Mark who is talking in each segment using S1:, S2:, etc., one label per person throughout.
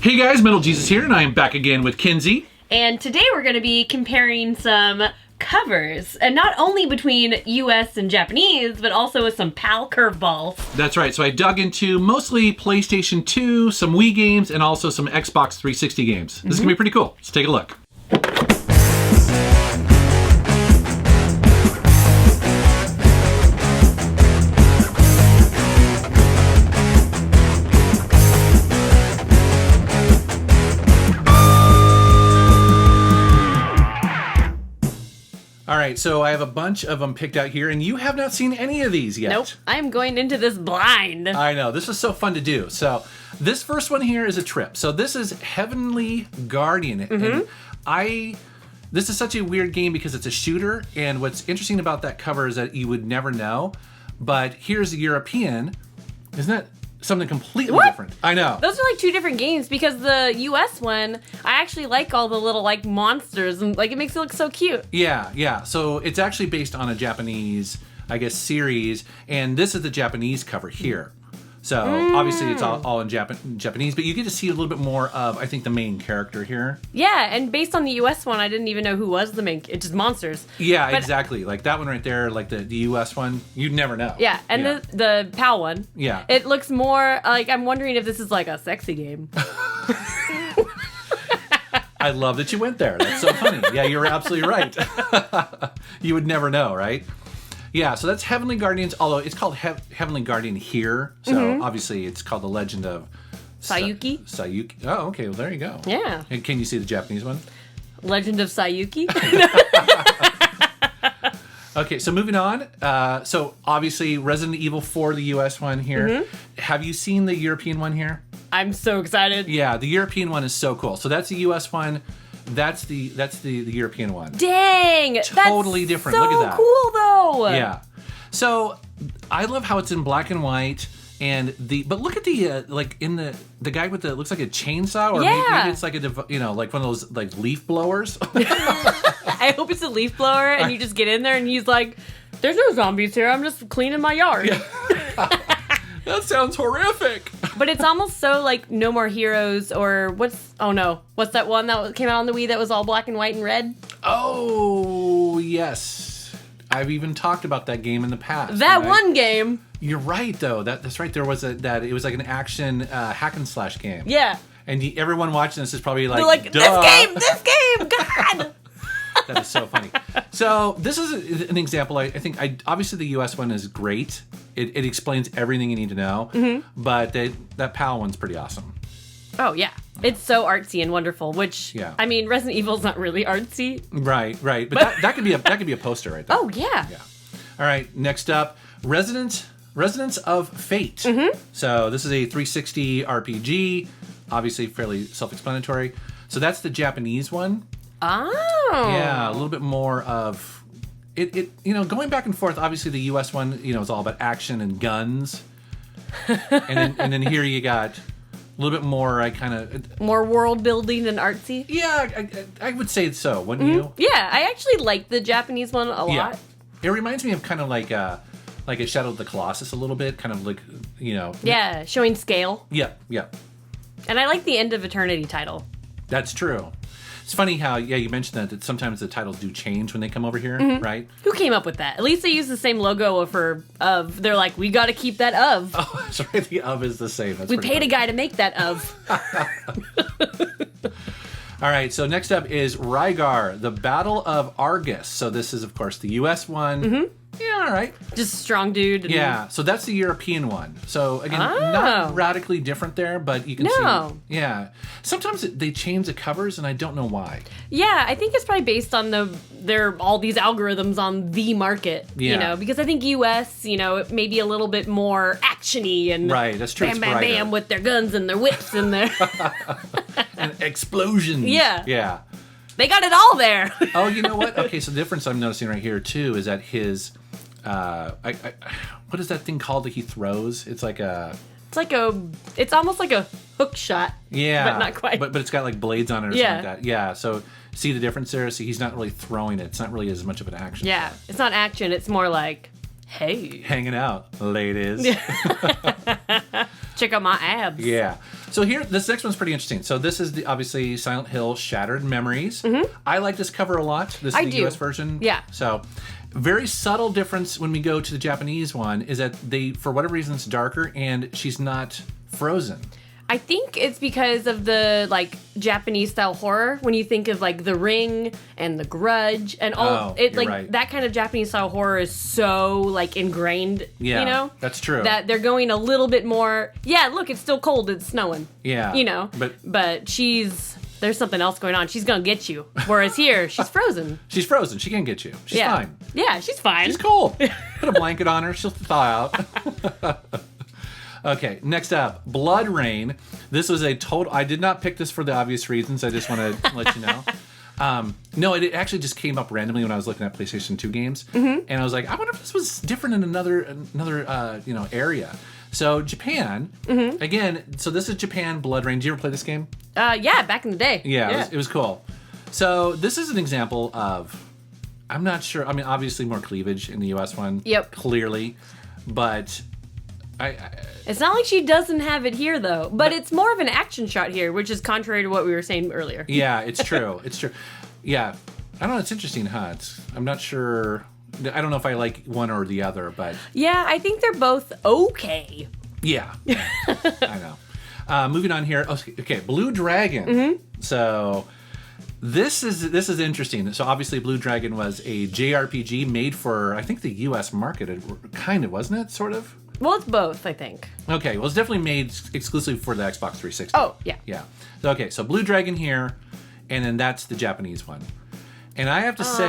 S1: Hey guys, Metal Jesus here, and I am back again with Kinsey.
S2: And today we're going to be comparing some covers, and not only between US and Japanese, but also with some PAL curveballs.
S1: That's right, so I dug into mostly PlayStation 2, some Wii games, and also some Xbox 360 games. This is going to be pretty cool. Let's take a look. All right, so I have a bunch of them picked out here, and you have not seen any of these yet.
S2: Nope, I'm going into this blind.
S1: I know, this is so fun to do. So this first one here is a trip. So this is Heavenly Guardian. And this is such a weird game because it's a shooter, and what's interesting about that cover is that you would never know, but here's the European. Isn't that something completely different? I know.
S2: Those are like two different games, because the US one, I actually like all the little like monsters, and like it makes it look so cute.
S1: Yeah. So it's actually based on a Japanese, I guess, series, and this is the Japanese cover here. So obviously it's all in Japanese, but you get to see a little bit more of, I think, the main character here.
S2: Yeah, and based on the US one, I didn't even know who was the main. It's just monsters.
S1: Yeah,
S2: but,
S1: exactly. Like that one right there, like the US one, you'd never know.
S2: Yeah, and the PAL one.
S1: Yeah.
S2: It looks more like, I'm wondering if this is like a sexy game.
S1: I love that you went there. That's so funny. Yeah, you're absolutely right. You would never know, right? Yeah, so that's Heavenly Guardians, although it's called Heavenly Guardian here. So obviously it's called The Legend of
S2: Sayuki.
S1: Sayuki. Oh, okay. Well, there you go.
S2: Yeah.
S1: And can you see the Japanese one?
S2: Legend of Sayuki.
S1: Okay, so moving on. So obviously Resident Evil 4, the US one here. Have you seen the European one here?
S2: I'm so excited.
S1: Yeah, the European one is so cool. So that's the US one. That's the European one.
S2: Dang!
S1: Totally
S2: that's
S1: different.
S2: So
S1: Look at that.
S2: Cool though.
S1: Yeah. So I love how it's in black and white, and but look at the like in the guy with the looks like a chainsaw, or maybe it's like like one of those like leaf blowers.
S2: I hope it's a leaf blower, and you just get in there, and he's like, "There's no zombies here. I'm just cleaning my yard."
S1: Yeah. That sounds horrific.
S2: But it's almost so like No More Heroes, or what's that one that came out on the Wii that was all black and white and red?
S1: Oh, yes. I've even talked about that game in the past.
S2: That one game.
S1: You're right, though. That's right. There was it was like an action hack and slash game.
S2: Yeah.
S1: And everyone watching this is probably like,
S2: they're like,
S1: duh.
S2: This game, God.
S1: That is so funny. So this is an example. I think obviously the US one is great. It explains everything you need to know. But that PAL one's pretty awesome.
S2: Oh yeah, it's so artsy and wonderful. Which I mean, Resident Evil's not really artsy.
S1: Right. But that could be a poster right there.
S2: Oh yeah.
S1: Yeah. All right. Next up, Residents of Fate. So this is a 360 RPG. Obviously fairly self-explanatory. So that's the Japanese one.
S2: Oh.
S1: Yeah, a little bit more of it. Going back and forth. Obviously, the U.S. one, is all about action and guns, and then here you got a little bit more.
S2: More world building and artsy.
S1: Yeah, I would say so. Wouldn't you?
S2: Yeah, I actually like the Japanese one a lot.
S1: It reminds me of kind of like a Shadow of the Colossus a little bit, kind of like
S2: Yeah, showing scale.
S1: Yeah.
S2: And I like the End of Eternity title.
S1: That's true. It's funny how, you mentioned that sometimes the titles do change when they come over here, right?
S2: Who came up with that? At least they use the same logo of. They're like, we got to keep that of.
S1: Oh, that's right. The of is the same. That's
S2: we paid a guy to make that of.
S1: All right. So next up is Rygar, the Battle of Argus. So this is, of course, the U.S. one. Yeah, all right.
S2: Just a strong dude.
S1: Yeah, so that's the European one. So, again, not radically different there, but you can see. Yeah. Sometimes they change the covers, and I don't know why.
S2: Yeah, I think it's probably based on all these algorithms on the market, because I think US, it may be a little bit more action-y and
S1: right, that's true.
S2: Bam, bam, bam with their guns and their whips and their...
S1: and explosions.
S2: Yeah.
S1: Yeah.
S2: They got it all there.
S1: Oh, you know what? Okay, so the difference I'm noticing right here, too, is that his... what is that thing called that he throws? It's like a...
S2: It's almost like a hook shot.
S1: Yeah.
S2: But not quite.
S1: But it's got like blades on it or something like that. Yeah, so see the difference there? See, he's not really throwing it. It's not really as much of an action.
S2: Yeah, it's not action. It's more like, hey.
S1: Hanging out, ladies.
S2: Check out my abs.
S1: Yeah. So here, this next one's pretty interesting. So this is obviously Silent Hill Shattered Memories. I like this cover a lot. This is the US version.
S2: Yeah.
S1: So very subtle difference when we go to the Japanese one is that they, for whatever reason, it's darker and she's not frozen.
S2: I think it's because of the like Japanese style horror. When you think of like The Ring and The Grudge and all that kind of Japanese style horror is so like ingrained.
S1: Yeah,
S2: you know,
S1: that's true.
S2: That they're going a little bit more. Yeah, look, it's still cold. It's snowing.
S1: Yeah,
S2: you know, but there's something else going on. She's gonna get you. Whereas here, she's frozen.
S1: She's frozen. She can't get you. She's fine.
S2: Yeah, she's fine.
S1: She's cold. Put a blanket on her. She'll thaw out. Okay, next up, Blood Rain. This was a total... I did not pick this for the obvious reasons. I just want to let you know. No, it actually just came up randomly when I was looking at PlayStation 2 games. And I was like, I wonder if this was different in another area. So Japan, again, so this is Japan, Blood Rain. Did you ever play this game?
S2: Yeah, back in the day.
S1: Yeah. It was cool. So this is an example of... I'm not sure. I mean, obviously more cleavage in the US one.
S2: Yep.
S1: Clearly. But...
S2: It's not like she doesn't have it here, though. But it's more of an action shot here, which is contrary to what we were saying earlier.
S1: Yeah, it's true. It's true. Yeah. I don't know. It's interesting, huh? I'm not sure. I don't know if I like one or the other, but...
S2: Yeah, I think they're both okay.
S1: Yeah. I know. Moving on here. Okay, Blue Dragon. So... This is interesting. So obviously Blue Dragon was a JRPG made for, I think, the US market. Kind of, wasn't it? Sort of?
S2: Well, it's both, I think.
S1: Okay, well, it's definitely made exclusively for the Xbox 360.
S2: Oh, yeah.
S1: Yeah. Okay, so Blue Dragon here, and then that's the Japanese one. And I have to say,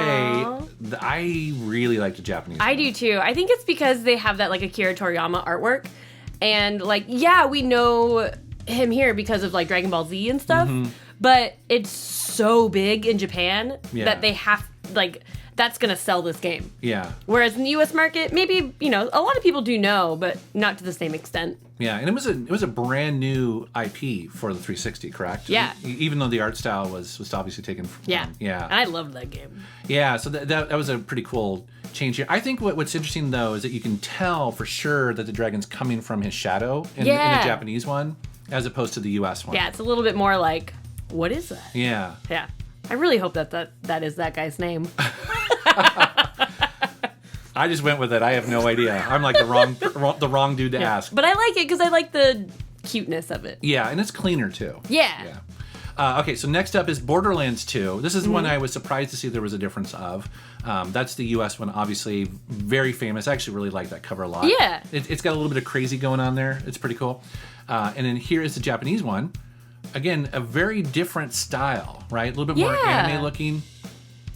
S1: I really like the Japanese one.
S2: I do, too. I think it's because they have that, like, Akira Toriyama artwork. And, like, yeah, we know him here because of, like, Dragon Ball Z and stuff. But it's so big in Japan that they have, like... That's going to sell this game.
S1: Yeah.
S2: Whereas in the U.S. market, maybe, you know, a lot of people do know, but not to the same extent.
S1: Yeah, and it was a brand new IP for the 360, correct?
S2: Yeah.
S1: Even though the art style was obviously taken from...
S2: Yeah.
S1: Yeah.
S2: And I loved that game.
S1: Yeah, so that was a pretty cool change here. I think what's interesting, though, is that you can tell for sure that the dragon's coming from his shadow in the Japanese one, as opposed to the U.S. one.
S2: Yeah, it's a little bit more like, what is that?
S1: Yeah.
S2: Yeah. I really hope that is that guy's name.
S1: I just went with it. I have no idea. I'm like the wrong dude to ask.
S2: But I like it because I like the cuteness of it.
S1: Yeah, and it's cleaner too.
S2: Yeah.
S1: Okay, so next up is Borderlands 2. This is one I was surprised to see there was a difference of. That's the US one, obviously very famous. I actually really like that cover a lot.
S2: Yeah.
S1: It's got a little bit of crazy going on there. It's pretty cool. And then here is the Japanese one. Again, a very different style, right? A little bit more anime looking.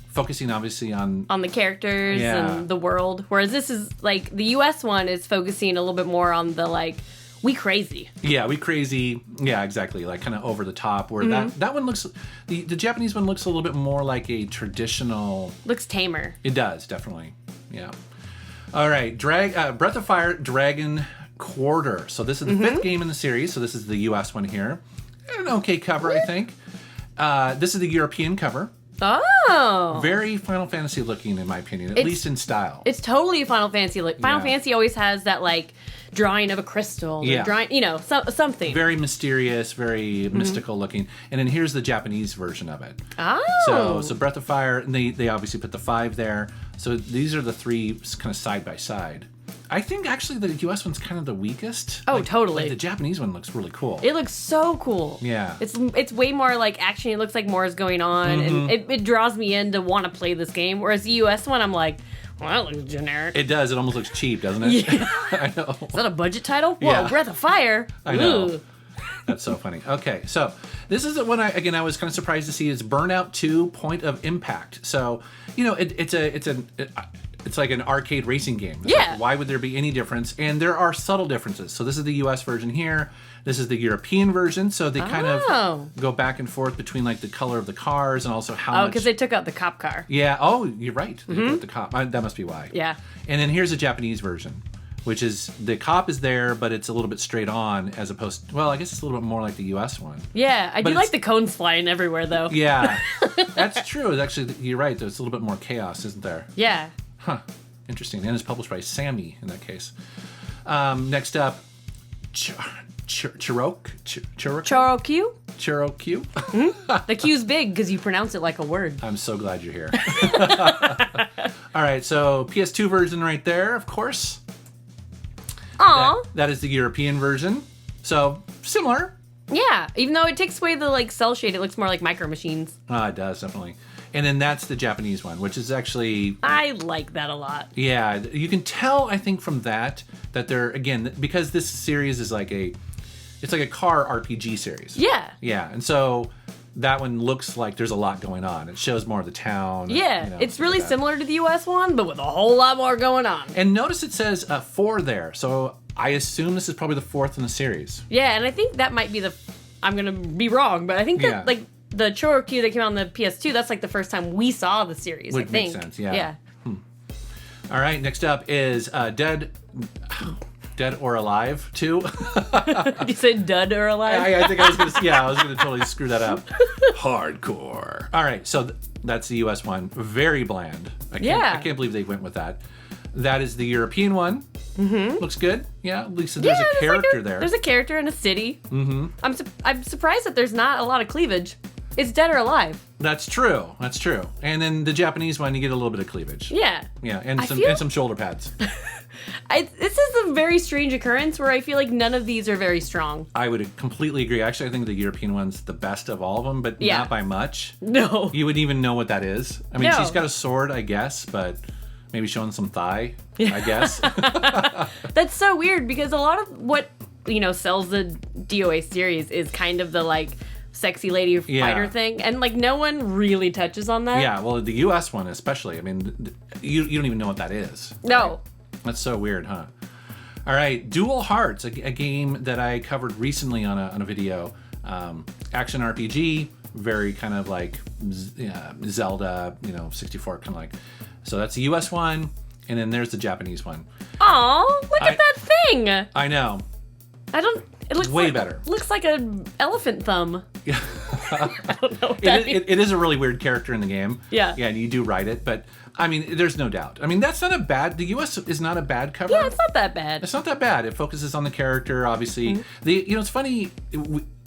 S1: Focusing obviously on
S2: the characters and the world. Whereas this is like the US one is focusing a little bit more on the like we crazy.
S1: Yeah, we crazy. Yeah, exactly. Like kind of over the top. Where that one looks, the Japanese one looks a little bit more like a traditional.
S2: Looks tamer.
S1: It does, definitely. Yeah. All right, Breath of Fire Dragon Quarter. So this is the fifth game in the series. So this is the US one here. An okay cover, I think. This is the European cover.
S2: Oh.
S1: Very Final Fantasy looking, in my opinion, at least in style.
S2: It's totally a Final Fantasy look. Final Fantasy always has that, like, drawing of a crystal. Or drawing, you know, something.
S1: Very mysterious, very mystical looking. And then here's the Japanese version of it.
S2: Oh.
S1: So Breath of Fire, and they obviously put the 5 there. So these are the 3 kind of side by side. I think actually the US one's kind of the weakest.
S2: Oh, totally.
S1: Like the Japanese one looks really cool.
S2: It looks so cool.
S1: Yeah.
S2: It's way more like action. It looks like more is going on. And it draws me in to want to play this game. Whereas the US one, I'm like, well, that looks generic.
S1: It does. It almost looks cheap, doesn't it?
S2: Yeah.
S1: I know.
S2: Is that a budget title? Whoa, Breath of Fire.
S1: I know. That's so funny. Okay, so this is the one I was kind of surprised to see is Burnout 2 Point of Impact. So, you know, it's like an arcade racing game. It's like, why would there be any difference? And there are subtle differences. So this is the US version here. This is the European version. So they kind of go back and forth between like the color of the cars and also how much...
S2: Oh, because they took out the cop car.
S1: Yeah. Oh, you're right. They took out the cop. That must be why.
S2: Yeah.
S1: And then here's the Japanese version, which is the cop is there, but it's a little bit straight on as opposed to, well, I guess it's a little bit more like the US one.
S2: Yeah. I do like the cones flying everywhere, though.
S1: Yeah. That's true. Actually, you're right. There's a little bit more chaos, isn't there?
S2: Yeah.
S1: Huh. Interesting. And it's published by Sammy in that case. Next up,
S2: Chorokyu?
S1: Chorokyu.
S2: The Q's big because you pronounce it like a word.
S1: I'm so glad you're here. All right, so PS2 version right there, of course.
S2: Aw.
S1: That is the European version. So similar.
S2: Yeah, even though it takes away the like cell shade, it looks more like Micro Machines.
S1: It does, definitely. And then that's the Japanese one, which is actually...
S2: I like that a lot.
S1: Yeah, you can tell, I think, from that they're, again, because this series is like it's like a car RPG series.
S2: Yeah.
S1: Yeah, and so that one looks like there's a lot going on. It shows more of the town.
S2: Yeah,
S1: and,
S2: it's really similar to the US one, but with a whole lot more going on.
S1: And notice it says 4 there, so I assume this is probably the 4th in the series.
S2: Yeah, and I think that might be I'm gonna be wrong, but I think that like the Chorokyu that came out on the PS2, that's like the first time we saw the series.
S1: Would
S2: I think.
S1: make sense, yeah.
S2: Yeah.
S1: All right, next up is Dead or Alive 2.
S2: You said Dud or Alive?
S1: I think I was gonna totally screw that up. Hardcore. All right, so that's the US one. Very bland. I can't believe they went with that. That is the European one. Mm-hmm. Looks good. Yeah, at least there's a character there.
S2: There's a character in a city. Mm-hmm. I'm surprised that there's not a lot of cleavage. It's Dead or Alive.
S1: That's true. And then the Japanese one, you get a little bit of cleavage.
S2: Yeah.
S1: Yeah, and some shoulder pads.
S2: This is a very strange occurrence where I feel like none of these are very strong.
S1: I would completely agree. Actually, I think the European one's the best of all of them, but not by much.
S2: No.
S1: You wouldn't even know what that is. I mean, she's got a sword, I guess, but maybe showing some thigh, I guess.
S2: That's so weird because a lot of what, sells the DOA series is kind of the like sexy lady fighter thing, and like no one really touches on that.
S1: Yeah, well, the US one especially. I mean, you don't even know what that is.
S2: No.
S1: Right? That's so weird, huh? All right, Dual Hearts, a game that I covered recently on a video. Action RPG, very kind of like Zelda, 64 kind of like. So that's the US one, and then there's the Japanese one.
S2: Aw, look at that thing!
S1: I know.
S2: It looks
S1: way better.
S2: Looks like an elephant thumb.
S1: Yeah.
S2: I don't know what that means.
S1: It is a really weird character in the game.
S2: Yeah.
S1: Yeah, and you do ride it, but I mean, there's no doubt. I mean, that's not a bad. The US is not a bad cover.
S2: Yeah, it's not that bad.
S1: It's not that bad. It focuses on the character, obviously. Mm-hmm. It's funny.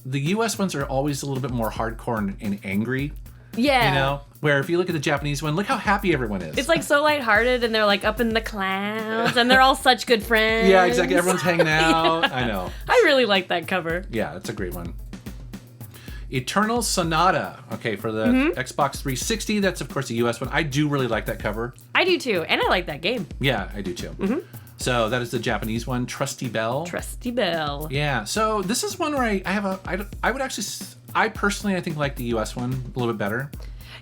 S1: The US ones are always a little bit more hardcore and angry.
S2: Yeah.
S1: Where if you look at the Japanese one, look how happy everyone is.
S2: It's like so lighthearted, and they're like up in the clouds, and they're all such good friends.
S1: Yeah, exactly. Everyone's hanging out. Yeah. I know.
S2: I really like that cover.
S1: Yeah, it's a great one. Eternal Sonata. Okay, for the Xbox 360, that's of course the US one. I do really like that cover.
S2: I do too, and I like that game.
S1: Yeah, I do too. Mm-hmm. So that is the Japanese one, Trusty Bell.
S2: Trusty Bell.
S1: Yeah. So this is one where I personally think like the US one a little bit better.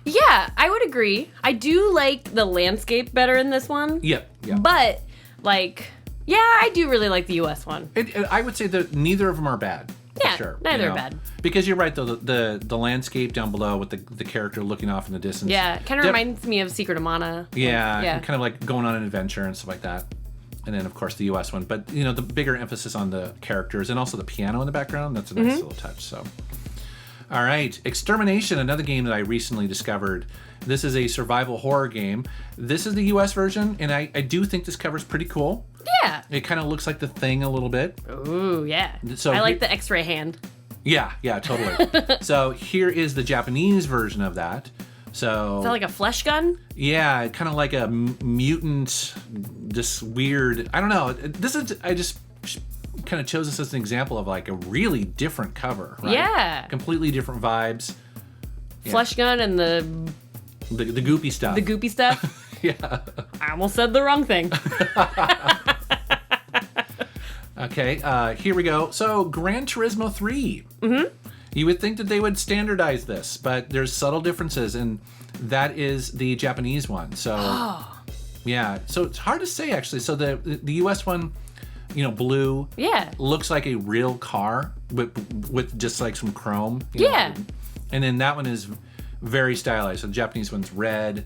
S2: Yeah, I would agree. I do like the landscape better in this one.
S1: Yep. Yeah.
S2: But I do really like the US one.
S1: I would say that neither of them are bad.
S2: Yeah,
S1: for sure,
S2: neither are bad.
S1: Because you're right, though, the landscape down below with the character looking off in the distance.
S2: Yeah, kind of reminds me of Secret of Mana.
S1: Yeah, and kind of like going on an adventure and stuff like that. And then, of course, the US one. But, the bigger emphasis on the characters and also the piano in the background, that's a nice little touch, so. All right, Extermination, another game that I recently discovered. This is a survival horror game. This is the US version, and I do think this cover's pretty cool.
S2: Yeah.
S1: It kind of looks like The Thing a little bit.
S2: Ooh, yeah.
S1: So
S2: I like the X-ray hand.
S1: Yeah, totally. So here is the Japanese version of that. So
S2: is that like a flesh gun?
S1: Yeah, kind of like a mutant, this weird, I don't know. I just kind of chose this as an example of like a really different cover, right?
S2: Yeah.
S1: Completely different vibes.
S2: Flesh gun and the
S1: goopy stuff.
S2: The goopy stuff?
S1: Yeah.
S2: I almost said the wrong thing.
S1: Okay, here we go. So, Gran Turismo 3. Mm-hmm. You would think that they would standardize this, but there's subtle differences, and that is the Japanese one. So, yeah. So, it's hard to say, actually. So, the US one, blue, looks like a real car with just like some chrome.
S2: Yeah.
S1: And then that one is very stylized. So, the Japanese one's red.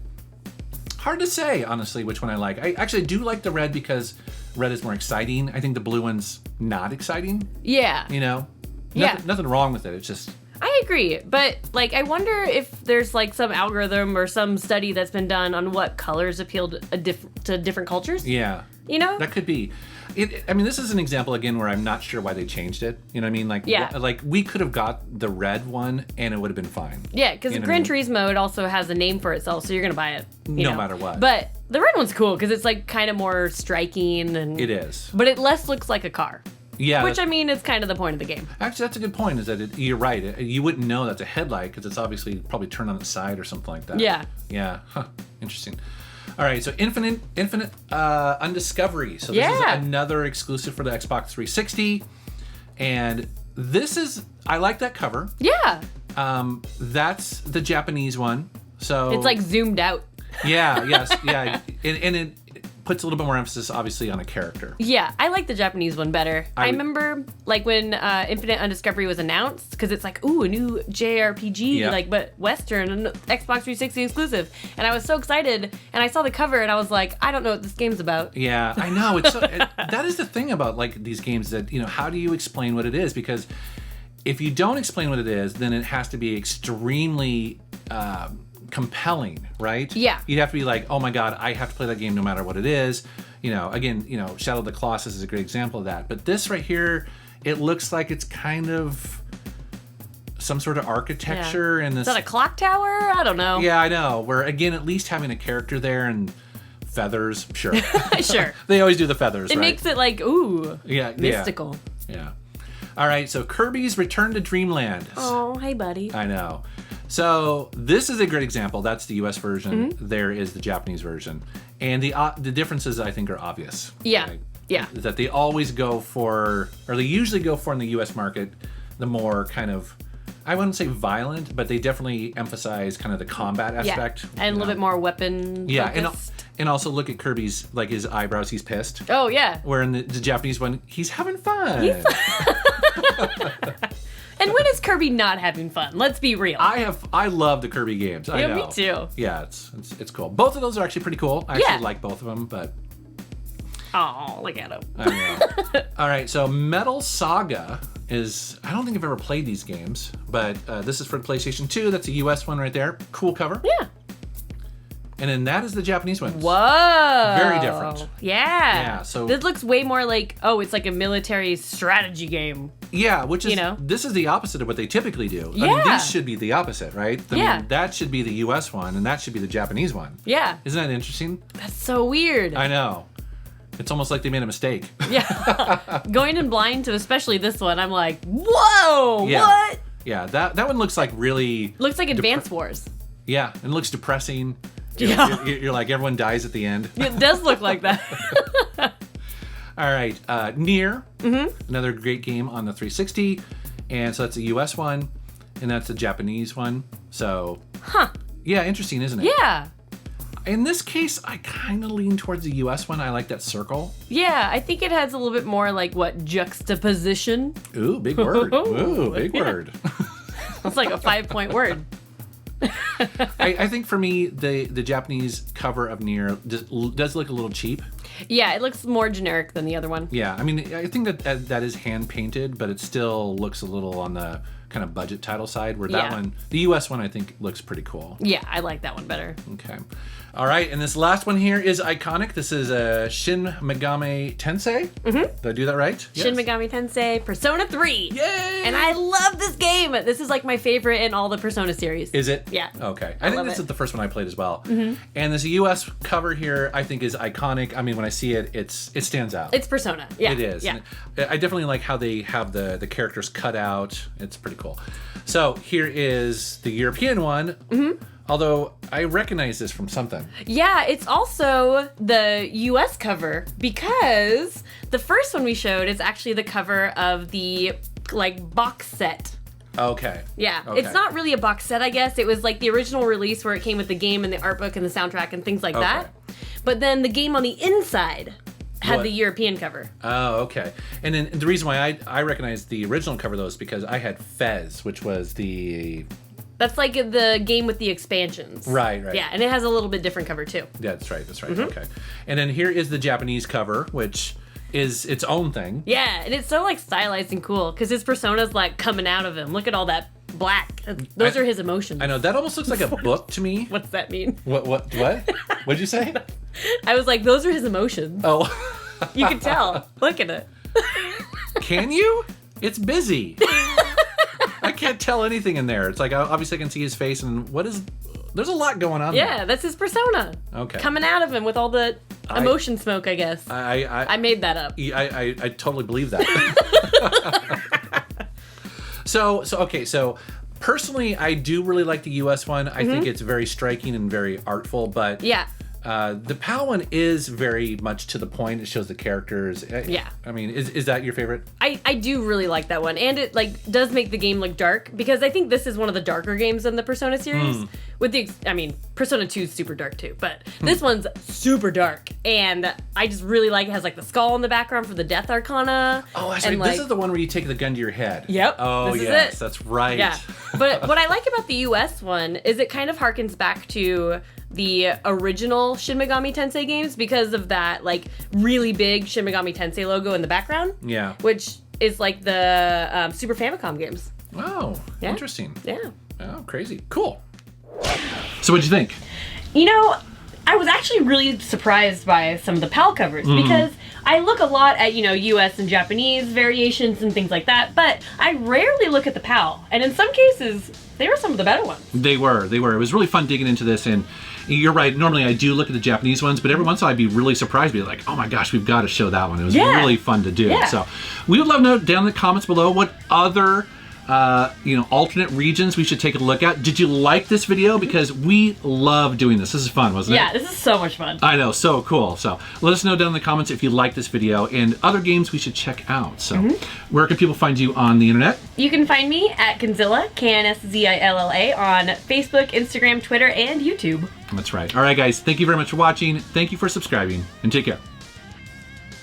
S1: Hard to say, honestly, which one I like. I actually do like the red because red is more exciting. I think the blue one's not exciting.
S2: Yeah.
S1: Nothing wrong with it. It's just...
S2: I agree. But, I wonder if there's, some algorithm or some study that's been done on what colors appeal to different cultures.
S1: Yeah.
S2: You know?
S1: That could be. I mean, this is an example again where I'm not sure why they changed it. You know what I mean? Like, like we could have got the red one and it would have been fine.
S2: Yeah, because Gran Turismo, it also has a name for itself, so you're gonna buy it. No
S1: matter what.
S2: But the red one's cool because it's like kind of more striking and.
S1: It is.
S2: But it less looks like a car.
S1: Yeah.
S2: Which I mean, is kind of the point of the game.
S1: Actually, that's a good point. Is that you're right? You wouldn't know that's a headlight because it's obviously probably turned on its side or something like that.
S2: Yeah.
S1: Yeah. Huh. Interesting. All right, so Infinite Undiscovery. So this is another exclusive for the Xbox 360, and this is I like that cover.
S2: Yeah.
S1: That's the Japanese one. So
S2: it's like zoomed out.
S1: Yeah. Yes. Yeah. And it puts a little bit more emphasis, obviously, on a character.
S2: Yeah, I like the Japanese one better. I remember, like, when Infinite Undiscovery was announced, because it's like, ooh, a new JRPG, like, but Western, and Xbox 360 exclusive. And I was so excited, and I saw the cover, and I was like, I don't know what this game's about.
S1: Yeah, I know. It's that is the thing about, like, these games that, how do you explain what it is? Because if you don't explain what it is, then it has to be extremely... compelling, right?
S2: Yeah.
S1: You'd have to be like, oh my god, I have to play that game no matter what it is. Again, Shadow of the Colossus is a great example of that. But this right here, it looks like it's kind of some sort of architecture in this.
S2: Is that a clock tower? I don't know.
S1: Yeah, I know. Where again, at least having a character there and feathers, sure.
S2: Sure.
S1: They always do the feathers,
S2: It
S1: right?
S2: makes it like, ooh, mystical.
S1: Yeah. All right, so Kirby's Return to Dreamland.
S2: Oh, hey, buddy.
S1: I know. So this is a great example. That's the U.S. version.
S2: Mm-hmm.
S1: There is the Japanese version, and the differences I think are obvious.
S2: Yeah,
S1: right?
S2: yeah.
S1: That they always go for, or they usually go for in the U.S. market, the more kind of, I wouldn't say violent, but they definitely emphasize kind of the combat aspect.
S2: Yeah, and a little bit more weapon.
S1: Yeah,
S2: focused.
S1: and also look at Kirby's, like his eyebrows. He's pissed.
S2: Oh yeah.
S1: Where in the Japanese one, he's having fun.
S2: And when is Kirby not having fun? Let's be real.
S1: I love the Kirby games. I know.
S2: Me too.
S1: Yeah, it's cool. Both of those are actually pretty cool. I actually like both of them, but
S2: oh, look at him.
S1: I know. All right, so Metal Saga is, I don't think I've ever played these games, but this is for the PlayStation 2. That's a US one right there. Cool cover.
S2: Yeah.
S1: And then that is the Japanese one.
S2: Whoa.
S1: Very different.
S2: Yeah.
S1: Yeah, so
S2: this looks way more like, it's like a military strategy game.
S1: Yeah, which is, this is the opposite of what they typically do.
S2: Yeah.
S1: I mean, these should be the opposite, right? I mean, that should be the US one, and that should be the Japanese one.
S2: Yeah.
S1: Isn't that interesting?
S2: That's so weird.
S1: I know. It's almost like they made a mistake.
S2: Yeah. Going in blind to especially this one, I'm like, whoa, what?
S1: Yeah, that one looks like really...
S2: Looks like Advance Wars.
S1: Yeah, and it looks depressing.
S2: Yeah.
S1: You're like, everyone dies at the end.
S2: It does look like that.
S1: All right, Nier, another great game on the 360, and so that's a US one, and that's a Japanese one. So, yeah, interesting, isn't it?
S2: Yeah.
S1: In this case, I kind of lean towards the US one. I like that circle.
S2: Yeah, I think it has a little bit more like juxtaposition.
S1: Ooh, big word. Ooh, big word.
S2: That's like a 5-point word.
S1: I think for me, the Japanese cover of Nier does look a little cheap.
S2: Yeah, it looks more generic than the other one.
S1: Yeah, I mean, I think that is hand painted, but it still looks a little on the kind of budget title side, where that one, the US one, I think looks pretty cool.
S2: Yeah, I like that one better.
S1: Okay. All right, and this last one here is iconic. This is Shin Megami Tensei. Did I do that right?
S2: Shin Megami Tensei Persona 3.
S1: Yay!
S2: And I love this game. This is like my favorite in all the Persona series.
S1: Is it?
S2: Yeah.
S1: Okay. I think this is the first one I played as well. And this US cover here, I think, is iconic. I mean, when I see it, it stands out.
S2: It's Persona. Yeah.
S1: It is.
S2: Yeah.
S1: And I definitely like how they have the characters cut out. It's pretty cool. So here is the European one. Although I recognize this from something.
S2: Yeah, it's also the US cover because the first one we showed is actually the cover of the box set.
S1: Okay.
S2: Yeah.
S1: Okay.
S2: It's not really a box set, I guess. It was like the original release where it came with the game and the art book and the soundtrack and things like that. But then the game on the inside had the European cover.
S1: Oh, okay. And then the reason why I recognize the original cover though is because I had Fez, which was the...
S2: That's like the game with the expansions.
S1: Right.
S2: Yeah, and it has a little bit different cover too.
S1: Yeah, that's right. Okay. And then here is the Japanese cover, which is its own thing.
S2: Yeah, and it's so stylized and cool because his persona's coming out of him. Look at all that black. Those are his emotions.
S1: I know, that almost looks like a book to me.
S2: What's that mean?
S1: What? What'd you say?
S2: I was like, those are his emotions.
S1: Oh.
S2: You can tell. Look at it.
S1: Can you? It's busy. I can't tell anything in there. It's like, obviously I can see his face, and there's a lot going on
S2: Yeah,
S1: there.
S2: that's his persona.
S1: Okay.
S2: Coming out of him with all the emotion smoke, I guess. I made that up.
S1: I totally believe that. So personally, I do really like the US one. I think it's very striking and very artful, but
S2: Yeah.
S1: The PAL one is very much to the point. It shows the characters.
S2: Yeah.
S1: I mean, is that your favorite?
S2: I do really like that one, and it like does make the game look dark, because I think this is one of the darker games in the Persona series. Persona 2 is super dark too, but this one's super dark, and I just really like it. Has like the skull in the background for the Death Arcana.
S1: Oh, that's right. This is the one where you take the gun to your head.
S2: Yep.
S1: Oh,
S2: this is
S1: yes,
S2: it.
S1: that's right.
S2: Yeah. But what I like about the US one is it kind of harkens back to the original Shin Megami Tensei games because of that like really big Shin Megami Tensei logo in the background.
S1: Yeah.
S2: Which is like the Super Famicom games.
S1: Oh,
S2: Yeah.
S1: interesting.
S2: Yeah.
S1: Oh, crazy. Cool. So what'd you think?
S2: You know, I was actually really surprised by some of the PAL covers because I look a lot at, US and Japanese variations and things like that, but I rarely look at the PAL. And in some cases, they were some of the better ones.
S1: They were. It was really fun digging into this, and you're right. Normally I do look at the Japanese ones, but every once in a while I'd be really surprised, be like, oh my gosh, we've got to show that one. It was really fun to do.
S2: Yeah.
S1: So we would love to know down in the comments below what other alternate regions we should take a look at. Did you like this video? Because we love doing this. This is fun, wasn't it?
S2: Yeah, this is so much fun.
S1: I know, so cool. So let us know down in the comments if you like this video and other games we should check out. So where can people find you on the internet?
S2: You can find me at Kanzilla, Kanszilla, on Facebook, Instagram, Twitter, and YouTube.
S1: That's right. All right, guys, thank you very much for watching. Thank you for subscribing, and take care.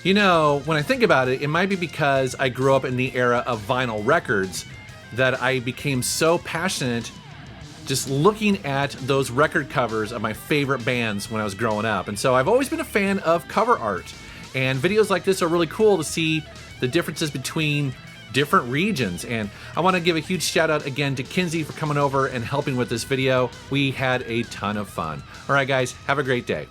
S1: You know, when I think about it, it might be because I grew up in the era of vinyl records that I became so passionate just looking at those record covers of my favorite bands when I was growing up. And so I've always been a fan of cover art. And videos like this are really cool to see the differences between different regions. And I want to give a huge shout out again to Kinsey for coming over and helping with this video. We had a ton of fun. All right, guys, have a great day.